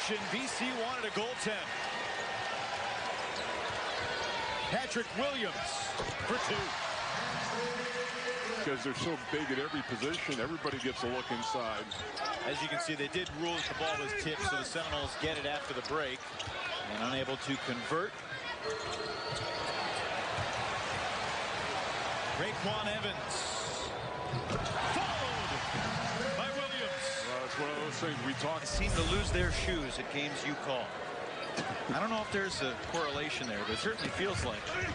action. BC wanted a goaltend. Patrick Williams for two. Because they're so big at every position, everybody gets a look inside. As you can see, they did rule that the ball was tipped, so the Seminoles get it after the break and unable to convert. Raekwon Evans followed by Williams. It's one of those things we talk. They seem to lose their shoes at games you call. I don't know if there's a correlation there, but it certainly feels like it.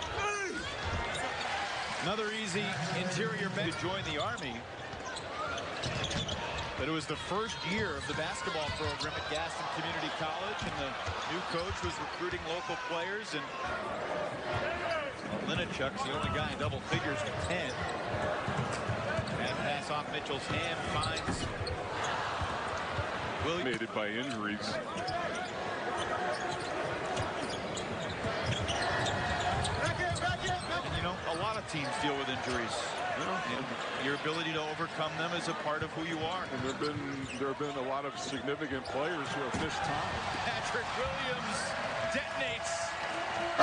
Another easy interior bet to join the Army. But it was the first year of the basketball program at Gaston Community College, and the new coach was recruiting local players. And Linachuk's the only guy in double figures with 10. And pass off Mitchell's hand finds Williams. By injuries. And you know, a lot of teams deal with injuries. And your ability to overcome them is a part of who you are. And there have been a lot of significant players who have missed time. Patrick Williams detonates.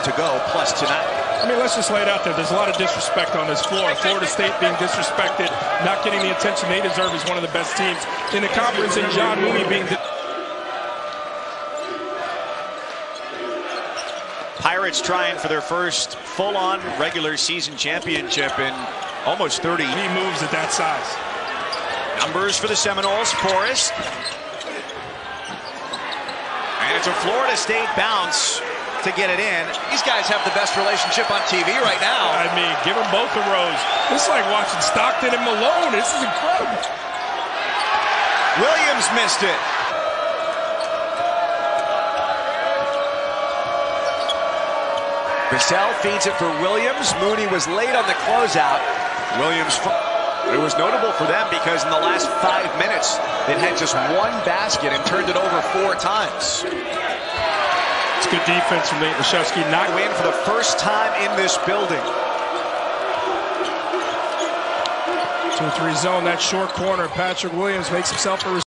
To go, plus tonight. I mean, let's just lay it out there. There's a lot of disrespect on this floor. Florida State being disrespected, not getting the attention they deserve as one of the best teams in the conference, and John Mooney being... Pirates trying for their first full-on regular season championship in almost 30. He moves at that size. Numbers for the Seminoles, Forrest. And it's a Florida State bounce to get it in. These guys have the best relationship on TV right now. I mean, give them both a rose. This is like watching Stockton and Malone. This is incredible. Williams missed it. Vassell feeds it for Williams. Mooney was late on the closeout. Williams, it was notable for them because in the last 5 minutes, they had just one basket and turned it over 4 times. It's good defense from Nate Laszewski. Not win for the first time in this building. 2-3 zone, that short corner. Patrick Williams makes himself a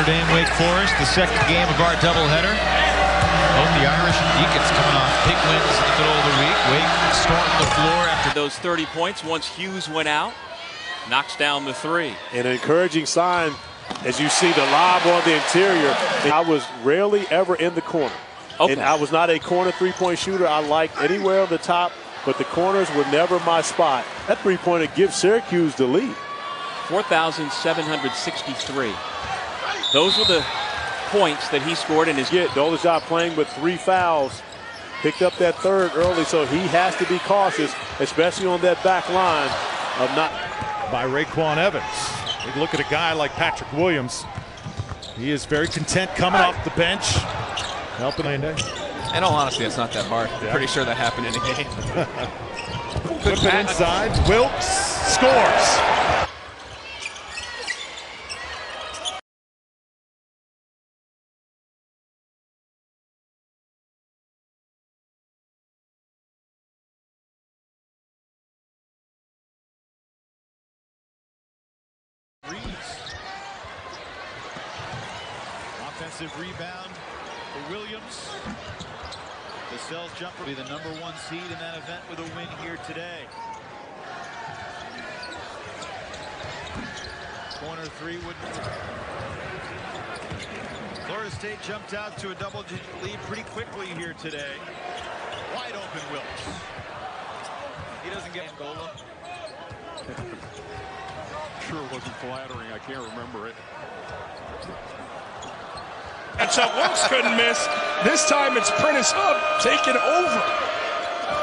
Notre Dame, Wake Forest, the second game of our doubleheader. Both the Irish and Deacons coming off big wins in the middle of the week. Wake stormed the floor after those 30 points once Hughes went out. Knocks down the three. An encouraging sign as you see the lob on the interior. I was rarely ever in the corner. Okay. And I was not a corner three-point shooter. I liked anywhere on the top, but the corners were never my spot. That three-pointer gives Syracuse the lead. 4,763. Those were the points that he scored in his get. Dolezaj playing with 3 fouls. Picked up that third early, so he has to be cautious, especially on that back line of not. By Raekwon Evans. We look at a guy like Patrick Williams. He is very content coming off the bench. Helping Monday. In all honesty, it's not that hard. I'm pretty sure that happened in a game. Flip it inside. Wilkes scores. Offensive rebound for Williams. Cassell's jumper will be the #1 seed in that event with a win here today. Corner three wouldn't. Florida State jumped out to a double-digit lead pretty quickly here today. Wide open Wilkes. He doesn't get Angola. Sure wasn't flattering. I can't remember it. And so Wilkes couldn't miss. This time it's Prentice Hub taking over.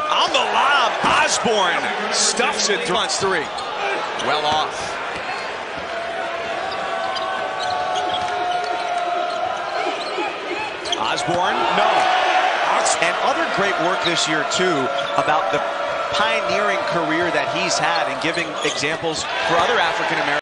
On the lob, Osborne stuffs it through. Three. Well off. Osborne, no. And other great work this year, too, about the pioneering career that he's had and giving examples for other African Americans.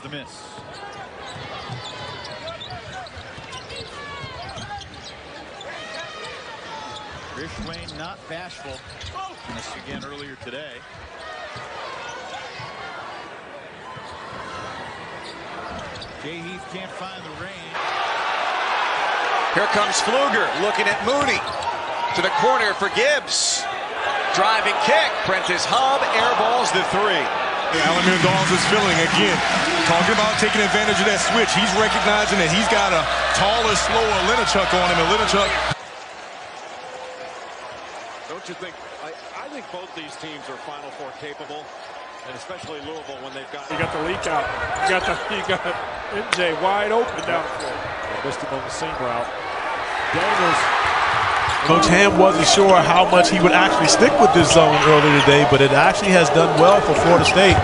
the miss. Chris Wayne not bashful. Missed again earlier today. Jay Heath can't find the range. Here comes Pfluger looking at Mooney. To the corner for Gibbs. Driving kick. Prentice Hub airballs the three. Alamir Dawes is filling again. Talking about taking advantage of that switch. He's recognizing that he's got a taller, slower Linichuk on him. And Linichuk. Don't you think? I think both these teams are Final Four capable, and especially Louisville when they've got. You got the leak out. You got MJ wide open down the floor. Missed him on the seam route. Daniels. Coach Ham wasn't sure how much he would actually stick with this zone earlier today, but it actually has done well for Florida State,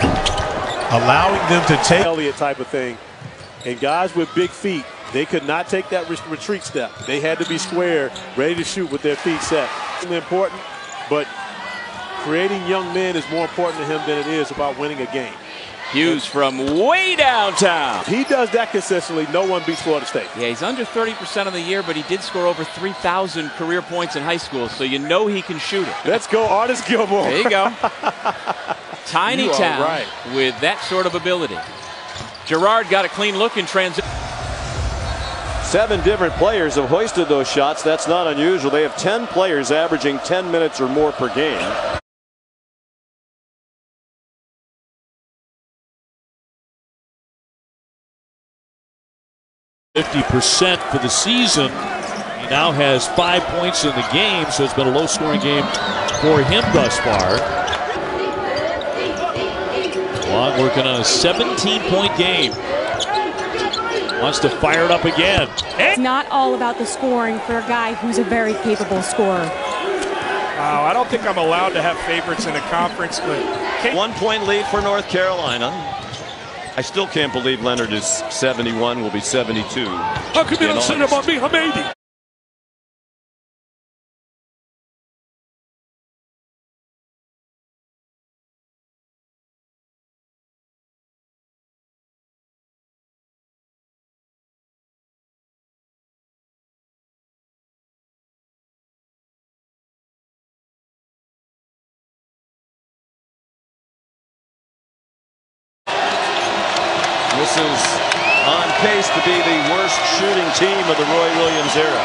allowing them to take Elliott type of thing. And guys with big feet, they could not take that retreat step. They had to be square, ready to shoot with their feet set. It's important, but creating young men is more important to him than it is about winning a game. Hughes from way downtown. He does that consistently. No one beats Florida State. Yeah, he's under 30% of the year, but he did score over 3,000 career points in high school, so you know he can shoot it. Let's go, Artis Gilmore. There you go. Tiny town right. with that sort of ability. Gerard got a clean look in transition. 7 different players have hoisted those shots. That's not unusual. They have 10 players averaging 10 minutes or more per game. 50% for the season. He now has 5 points in the game, so it's been a low-scoring game for him thus far. Long working on a 17-point game. Wants to fire it up again. It's not all about the scoring for a guy who's a very capable scorer. I don't think I'm allowed to have favorites in a conference, but 1-point lead for North Carolina. I still can't believe Leonard is 71, will be 72. How come you don't say that about me? I'm 80. This is on pace to be the worst shooting team of the Roy Williams era.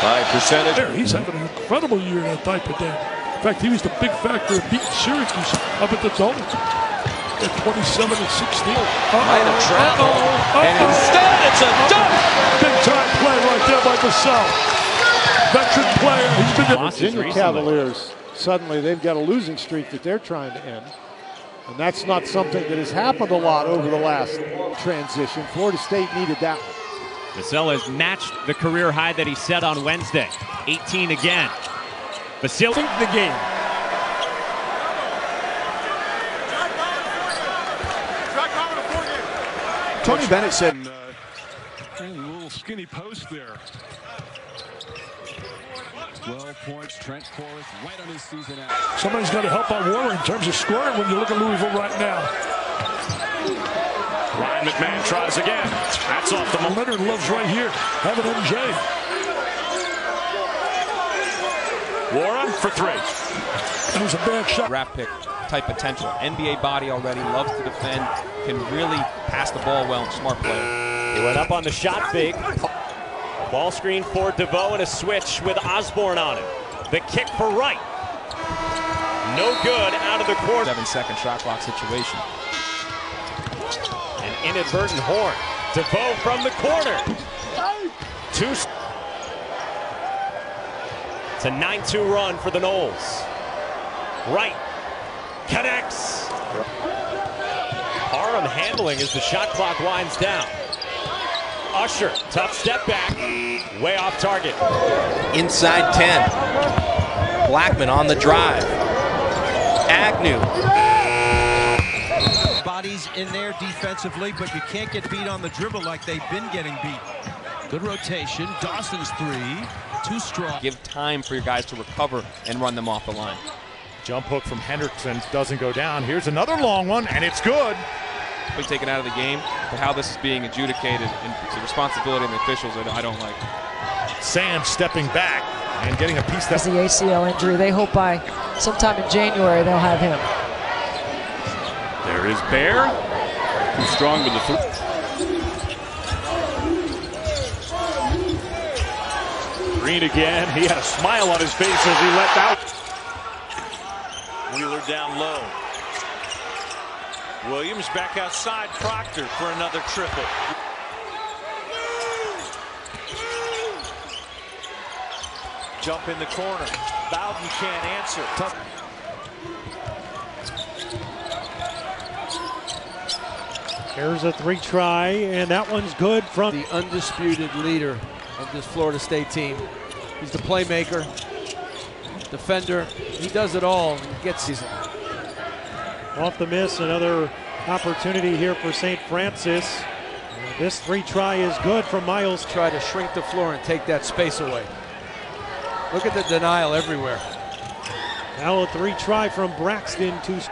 By percentage. He's having an incredible year in that type of day. In fact, he was the big factor of beating Syracuse up at the Dome at 27 and 16. Might have traveled. And instead, it's a dunk. Big time play right there by Vassell. Veteran player. He's been the Virginia Cavaliers, suddenly they've got a losing streak that they're trying to end. And that's not something that has happened a lot over the last transition. Florida State needed that one. Vassell has matched the career high that he set on Wednesday. 18 again. Vassell think the game. Tony Bennett said a little skinny post there. 12 points, Trent Forrest right on his season out. Somebody's got to help out Warner in terms of scoring when you look at Louisville right now. Ryan McMahon tries again. That's off the moment. Leonard loves right here. Have an MJ. Wara for 3. That was a bad shot. Draft pick type potential. NBA body already, loves to defend, can really pass the ball well, smart player. He went up on the shot fake. Ball screen for DeVoe and a switch with Osborne on it. The kick for Wright. No good out of the corner. 7-second shot clock situation. An inadvertent horn. DeVoe from the corner. It's a 9-2 run for the Noles. Wright connects. Parham handling as the shot clock winds down. Usher, tough step back, way off target. Inside 10. Blackman on the drive. Agnew. Bodies in there defensively, but you can't get beat on the dribble like they've been getting beat. Good rotation. Dawson's 3. Too strong. Give time for your guys to recover and run them off the line. Jump hook from Hendrickson doesn't go down. Here's another long one, and it's good. been taken out of the game, but how this is being adjudicated and the responsibility of the officials, I don't like. Sam stepping back and getting a piece That's the ACL injury. They hope by sometime in January they'll have him. There is Bear. Too strong with the three. Green again. He had a smile on his face as he left out. Wheeler down low. Williams back outside. Proctor for another triple. Jump in the corner. Bowden can't answer. Here's a 3-try, and that one's good from the undisputed leader of this Florida State team. He's the playmaker, defender. He does it all. He gets season. Off the miss, another opportunity here for St. Francis. This 3-try is good from Miles. Try to shrink the floor and take that space away. Look at the denial everywhere. Now a 3-try from Braxton to.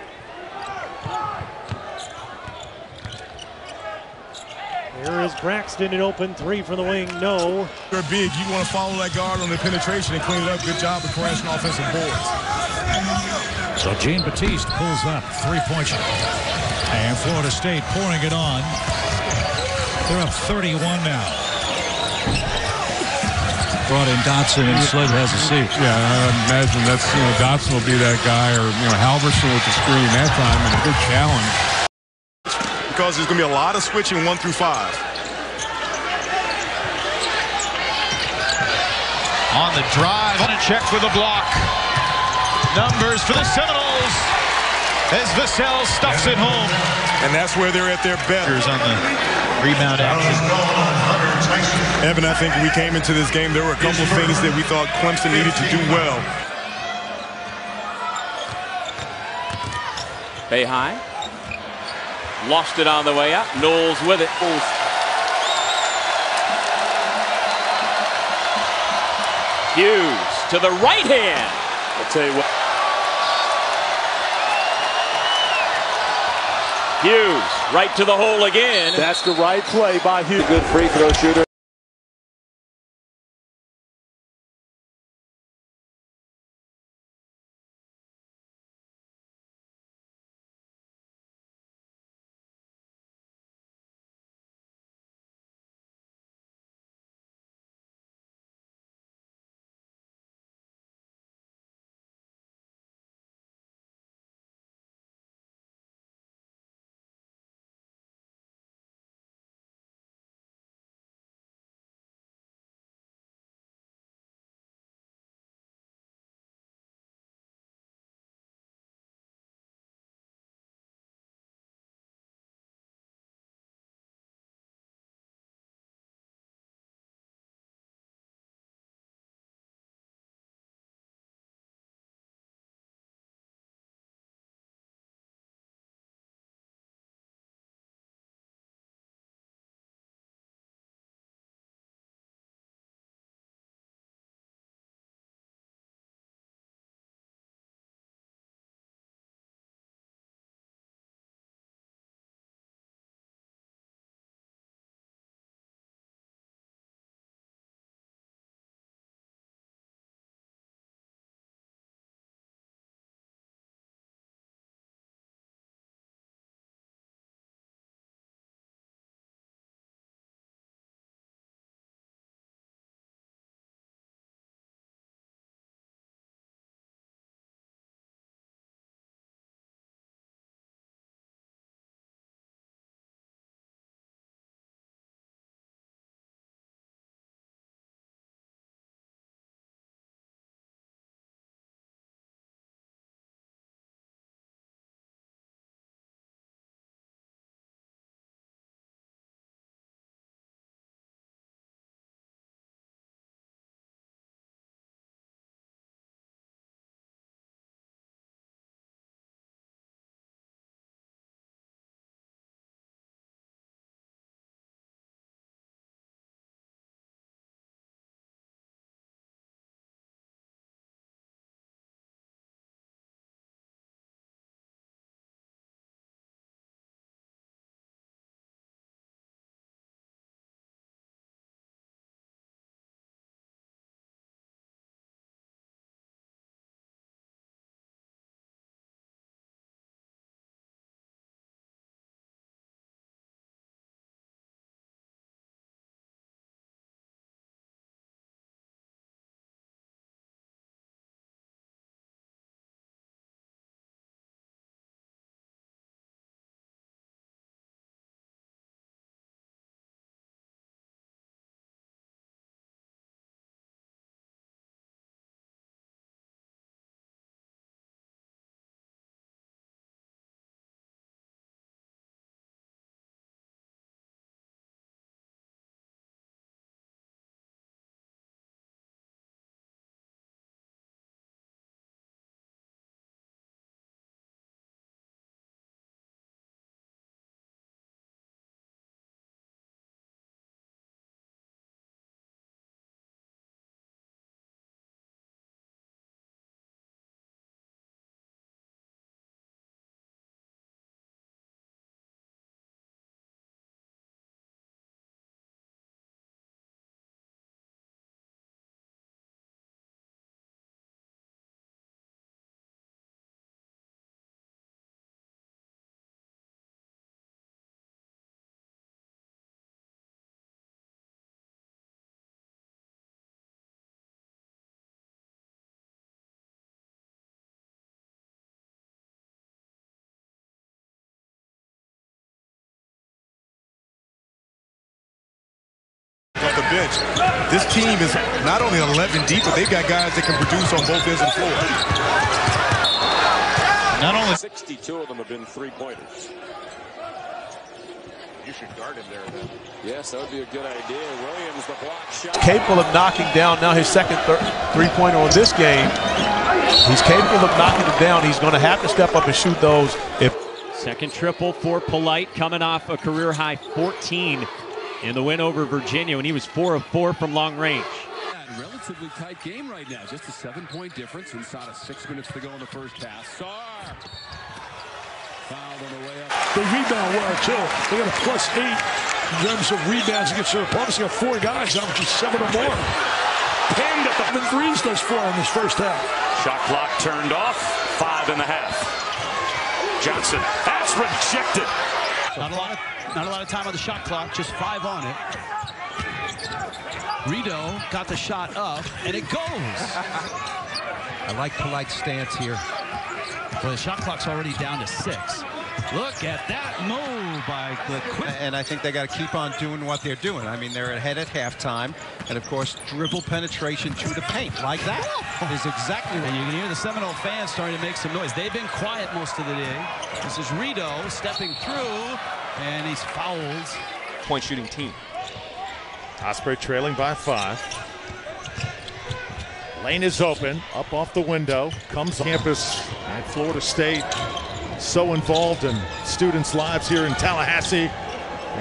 Here is Braxton, an open 3 from the wing, no. You're big, you want to follow that guard on the penetration and clean it up. Good job of crashing offensive boards. So Jean Baptiste pulls up, 3-point shot. And Florida State pouring it on. They're up 31 now. Brought in Dotson and Slid has a seat. Yeah, I imagine that's, Dotson will be that guy, or, Halverson with the screen that time, and a good challenge. Because there's going to be a lot of switching 1 through 5. On the drive, on a check with a block. Numbers for the Seminoles as Vassell stuffs it home. And that's where they're at their best. On the rebound action. Evan, I think we came into this game, there were a couple of things that we thought Clemson needed to do well. Bay High. Lost it on the way up. Knowles with it. Hughes to the right hand. I'll tell you what. Hughes right to the hole again. That's the right play by Hughes. Good free throw shooter. bench. This team is not only 11 deep, but they've got guys that can produce on both ends of the floor. Not only 62 of them have been three-pointers. You should guard him there then. Yes, that would be a good idea. Williams, the block shot. Capable of knocking down now his second three-pointer on this game. He's capable of knocking it down. He's going to have to step up and shoot those. Second triple for Polite, coming off a career-high 14 in the win over Virginia when he was 4 of 4 from long range. Relatively tight game right now. Just a 7-point difference inside of 6 minutes to go in the first half. Sarr fouled on the way up. They rebound well, too. They got a +8 in terms of rebounds against their opponents. They got 4 guys, averaging 7 or more. Pinned at the threes thus far in this first half. Shot clock turned off. 5 1/2. Johnson, that's rejected. Not a lot of time on the shot clock, just 5 on it. Rito got the shot up, and it goes. I like Polite's stance here. Well, the shot clock's already down to 6. Look at that move by the quick. And I think they got to keep on doing what they're doing. I mean, they're ahead at halftime. And, of course, dribble penetration to the paint like that is exactly what. And you can hear the Seminole fans starting to make some noise. They've been quiet most of the day. This is Rito stepping through, and he's fouled. Point shooting team. Osprey trailing by 5. Lane is open, up off the window, comes on campus at Florida State. So involved in students' lives here in Tallahassee,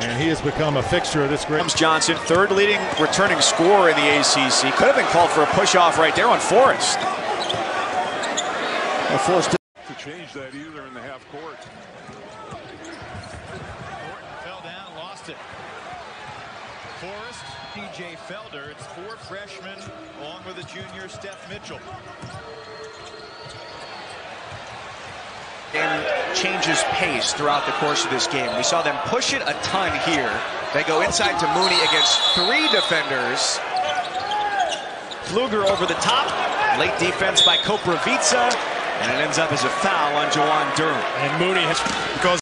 and he has become a fixture of this great. Johnson, third leading returning scorer in the ACC. Could have been called for a push-off right there on Forrest. Forrest to change that either in the half court. Horton fell down, lost it. Forrest, P.J. Felder. It's 4 freshmen along with the junior Steph Mitchell. And changes pace throughout the course of this game. We saw them push it a ton here. They go inside to Mooney against 3 defenders. Pfluger over the top. Late defense by Koprivica. And it ends up as a foul on Jawan Durham. And Mooney has... Because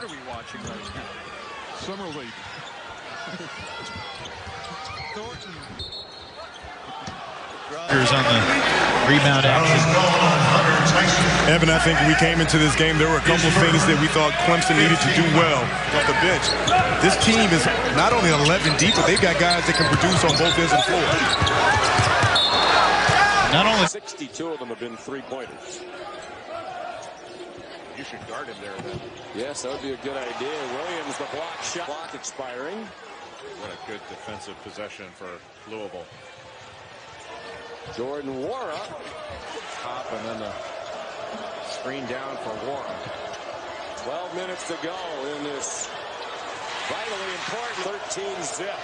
sport are we watching right now? Summer League. Thornton. On the rebound action. Evan, I think we came into this game, there were a couple of things that we thought Clemson needed to do well off the bench. This team is not only 11 deep, but they've got guys that can produce on both ends of the floor. Not only 62 of them have been three-pointers. You should guard him there, then. Yes, that would be a good idea. Williams, the block shot. Clock expiring. What a good defensive possession for Louisville. Jordan Nwora. Top and then the screen down for Nwora. 12 minutes to go in this vitally important 13-zip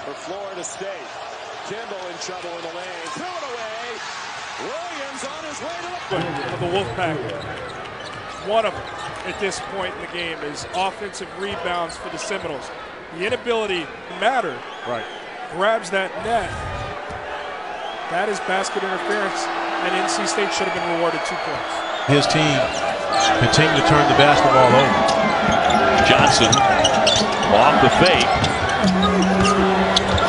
for Florida State. Kimball in trouble in the lane. Threw it away. Williams on his way to the Wolfpack. One of them at this point in the game is offensive rebounds for the Seminoles. The inability to matter. Right. Grabs that net. That is basket interference, and NC State should have been rewarded 2 points. His team continue to turn the basketball over. Johnson off the fake.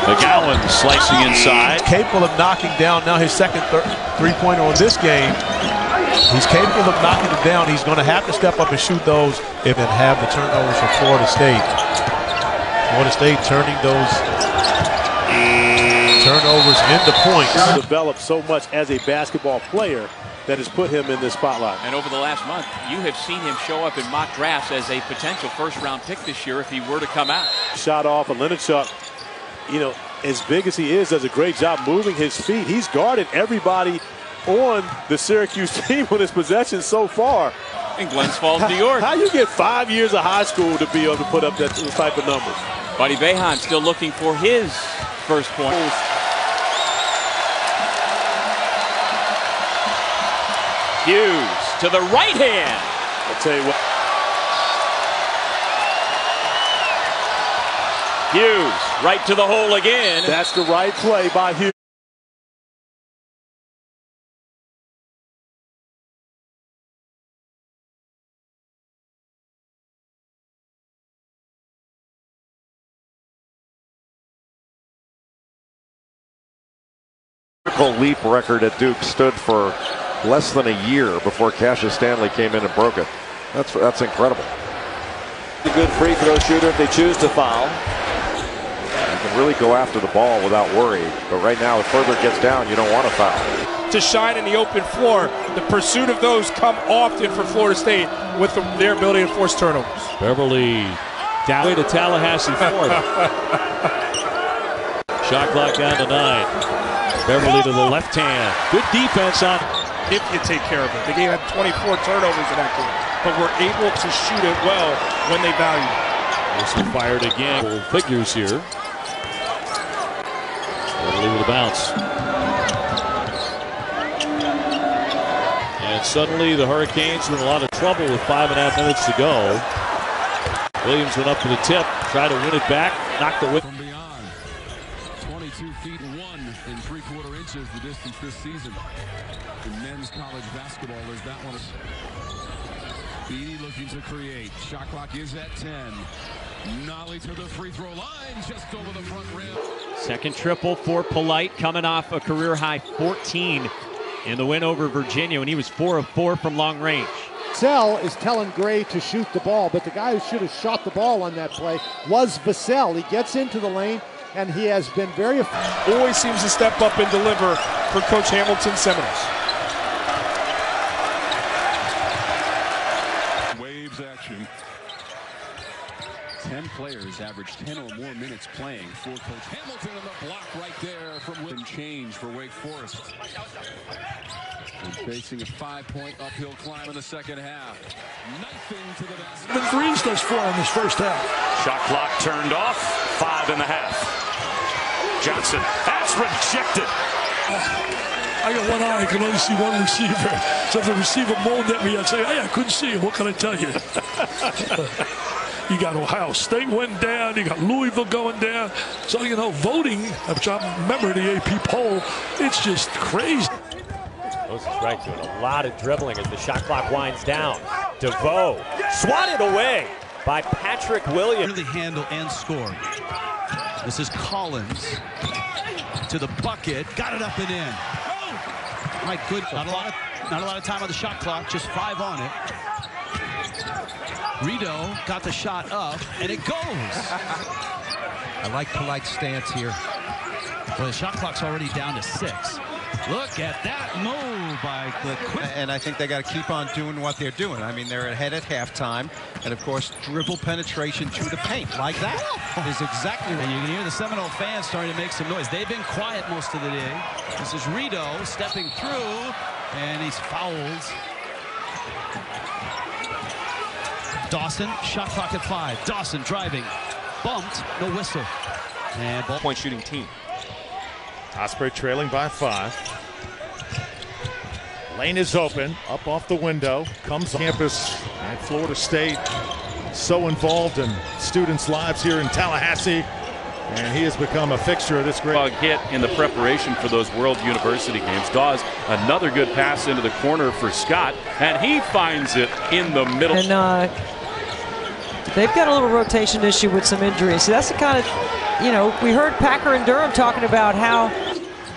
McGowan slicing inside. Capable of knocking down now his second three-pointer on this game. He's capable of knocking it down. He's going to have to step up and shoot those and have the turnovers for Florida State. Florida State turning those turnovers into points. Developed so much as a basketball player that has put him in this spotlight. And over the last month, you have seen him show up in mock drafts as a potential first-round pick this year if he were to come out. Shot off, and Lenachuk, you know, as big as he is, does a great job moving his feet. He's guarded everybody on the Syracuse team on his possession so far. In Glens Falls, New York. How you get 5 years of high school to be able to put up that type of numbers? Buddy Boeheim still looking for his first point. Hughes to the right hand. I'll tell you what. Hughes right to the hole again. That's the right play by Hughes. Leap record at Duke stood for less than a year before Cassius Stanley came in and broke it. That's incredible. A good free throw shooter if they choose to foul. You can really go after the ball without worry, but right now the further it gets down, you don't want to foul. To shine in the open floor, the pursuit of those come often for Florida State with their ability to force turnovers. Beverly down to Tallahassee, Florida. Shot clock down to 9. Beverly to the left hand. Good defense on. If you take care of it. The game had 24 turnovers in that game, but we're able to shoot it well when they value it. This one fired again. Full figures here. Beverly with a bounce. And suddenly the Hurricanes are in a lot of trouble with 5.5 minutes to go. Williams went up to the tip, tried to win it back, knocked the whip. From beyond, 22 feet 1 3/4 inches the distance this season. In men's college basketball, there's that one. Beatty looking to create. Shot clock is at 10. Nolly to the free throw line, just over the front rim. Second triple for Polite, coming off a career-high 14 in the win over Virginia when he was 4 of 4 from long range. Vassell is telling Gray to shoot the ball, but the guy who should have shot the ball on that play was Vassell. He gets into the lane, and he has been very effective. Always seems to step up and deliver for Coach Hamilton Seminoles. Waves action. 10 players average 10 or more minutes playing for Coach Hamilton, and the block right there from William. Change for Wake Forest. And facing a 5-point uphill climb in the second half. Knifing to the basket. The threes thus far in this first half. Shot clock turned off. 5.5. Johnson. That's rejected. I got one eye. I can only see one receiver. So if the receiver moaned at me, I'd say, hey, I couldn't see him. What can I tell you? You got Ohio State went down. You got Louisville going down. So, you know, voting, which I remember the AP poll, it's just crazy. Those is right, doing a lot of dribbling as the shot clock winds down. DeVoe Swatted away by Patrick Williams. Really handle and score. This is Collins to the bucket. Got it up and in. My good. Not a lot of time on the shot clock. Just 5 on it. Rito got the shot up, and it goes. I like Polite's stance here. Well, the shot clock's already down to 6. Look at that move by the quick. And I think they got to keep on doing what they're doing. I mean, they're ahead at halftime. And, of course, dribble penetration to the paint like that is exactly what you can hear the Seminole fans starting to make some noise. They've been quiet most of the day. This is Rito stepping through, and he's fouled. Dawson, shot clock at 5. Dawson driving, bumped, no whistle. And ball point shooting team. Osprey trailing by 5. Lane is open, up off the window, comes campus at Florida State. So involved in students' lives here in Tallahassee, and he has become a fixture of this great hit in the preparation for those World University games. Dawes, another good pass into the corner for Scott, and he finds it in the middle. And they've got a little rotation issue with some injuries. So that's the kind of, we heard Packer and Durham talking about how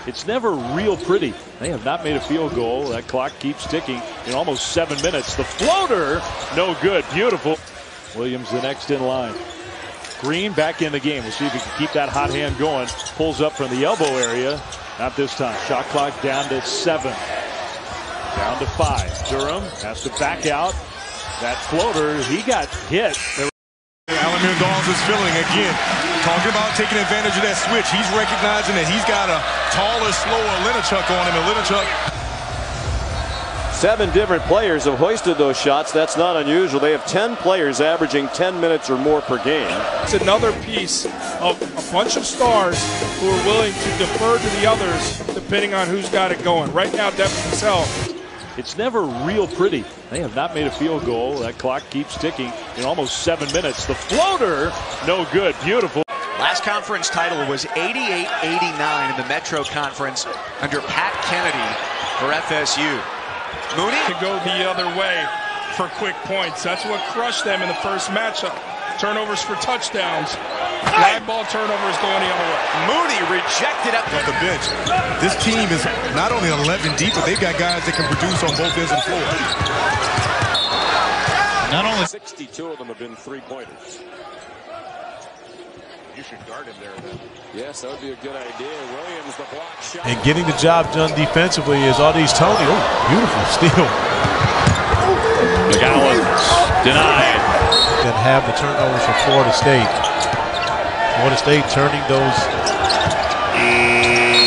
it's never real pretty. They have not made a field goal. That clock keeps ticking in almost 7 minutes. The floater, no good. Beautiful. Williams the next in line. Green back in the game. We'll see if he can keep that hot hand going. Pulls up from the elbow area. Not this time. Shot clock down to 7. Down to 5. Durham has to back out. That floater, he got hit. Alan Gonzalez is feeling again. Talking about taking advantage of that switch. He's recognizing that he's got a taller, slower Linichuk on him. And Linichuk. 7 different players have hoisted those shots. That's not unusual. They have 10 players averaging 10 minutes or more per game. It's another piece of a bunch of stars who are willing to defer to the others depending on who's got it going. Right now, Devin Vassell. It's never real pretty. They have not made a field goal. That clock keeps ticking in almost 7 minutes. The floater, no good. Beautiful. Last conference title was 88-89 in the Metro Conference under Pat Kennedy for FSU. Mooney to go the other way for quick points. That's what crushed them in the first matchup. Turnovers for touchdowns. Live ball turnovers going the other way. Mooney rejected up off the bench. This team is not only 11 deep, but they've got guys that can produce on both ends of the floor. Not only 62 of them have been 3-pointers. You should guard him there then. Yes, that would be a good idea. Williams, the block shot. And getting the job done defensively is Audi's Tony. Oh, beautiful steal. McGowan denied. And have the turnovers for Florida State. Florida State turning those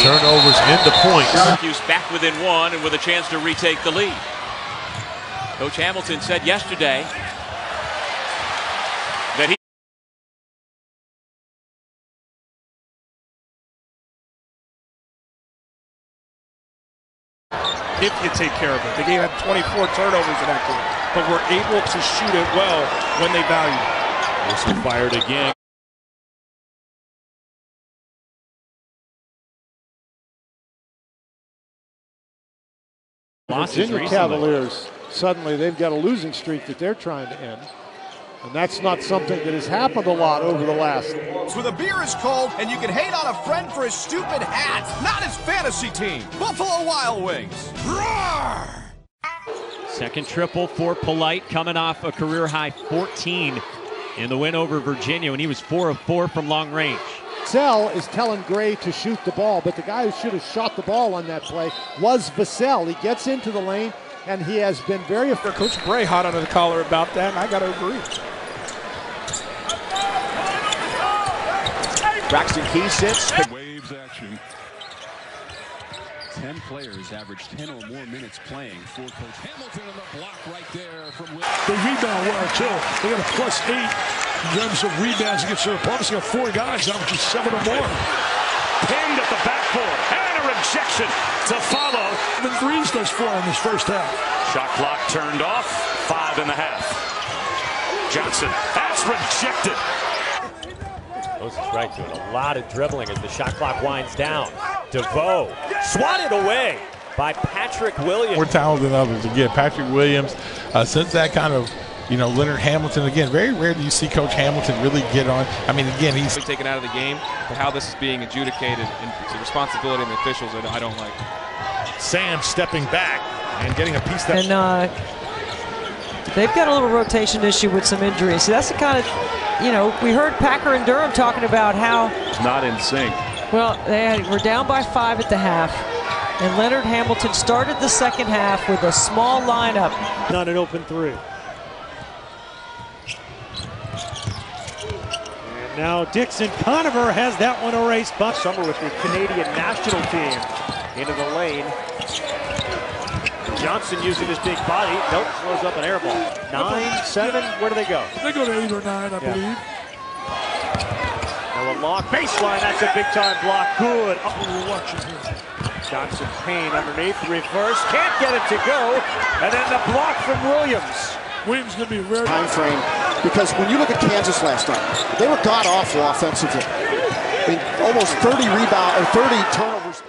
turnovers into points. Syracuse back within 1 and with a chance to retake the lead. Coach Hamilton said yesterday that if you take care of it. The game had 24 turnovers in that game, but we're able to shoot it well when they value it. Wilson fired again. Virginia Cavaliers, suddenly they've got a losing streak that they're trying to end. And that's not something that has happened a lot over the last. So the beer is cold, and you can hate on a friend for his stupid hat, not his fantasy team. Buffalo Wild Wings. Roar! Second triple for Polite, coming off a career-high 14 in the win over Virginia, when he was 4 of 4 from long range. Vassell is telling Gray to shoot the ball, but the guy who should have shot the ball on that play was Vassell. He gets into the lane, and he has been very effective. Coach Gray hot under the collar about that, and I got to agree. Braxton Key sits. Waves action. 10 players average 10 or more minutes playing for Coach Hamilton, on the block right there from Will. They rebound well, too. They got a +8 in terms of rebounds against their opponents. They got 4 guys, averaging 7 or more. Pinned at the backboard, and a rejection to follow. The threes thus far in this first half. Shot clock turned off, 5.5. Johnson, that's rejected. Moses Wright doing a lot of dribbling as the shot clock winds down. DeVoe swatted away by Patrick Williams. More talented than others. Again, Patrick Williams, since that kind of Leonard Hamilton, again, very rare do you see Coach Hamilton really get on. I mean, again, he's taken out of the game, but how this is being adjudicated and the responsibility of the officials, I don't like. Sam stepping back and getting a piece that. And they've got a little rotation issue with some injuries. So that's the kind of, we heard Packer and Durham talking about how it's not in sync. Well, they were down by 5 at the half, and Leonard Hamilton started the second half with a small lineup. Not an open 3. And now Dixon Conover has that one erased. Buck Summer with the Canadian national team into the lane. Johnson using his big body. Nope, throws up an air ball. 9, 7, where do they go? They go to 8 or 9, I believe. Now a long baseline, that's a big time block. Good. Oh, we're watching here. Johnson Payne underneath, reverse, can't get it to go. And then the block from Williams. Williams going to be very time frame, because when you look at Kansas last night, they were god awful offensively. I mean, almost 30 turnovers.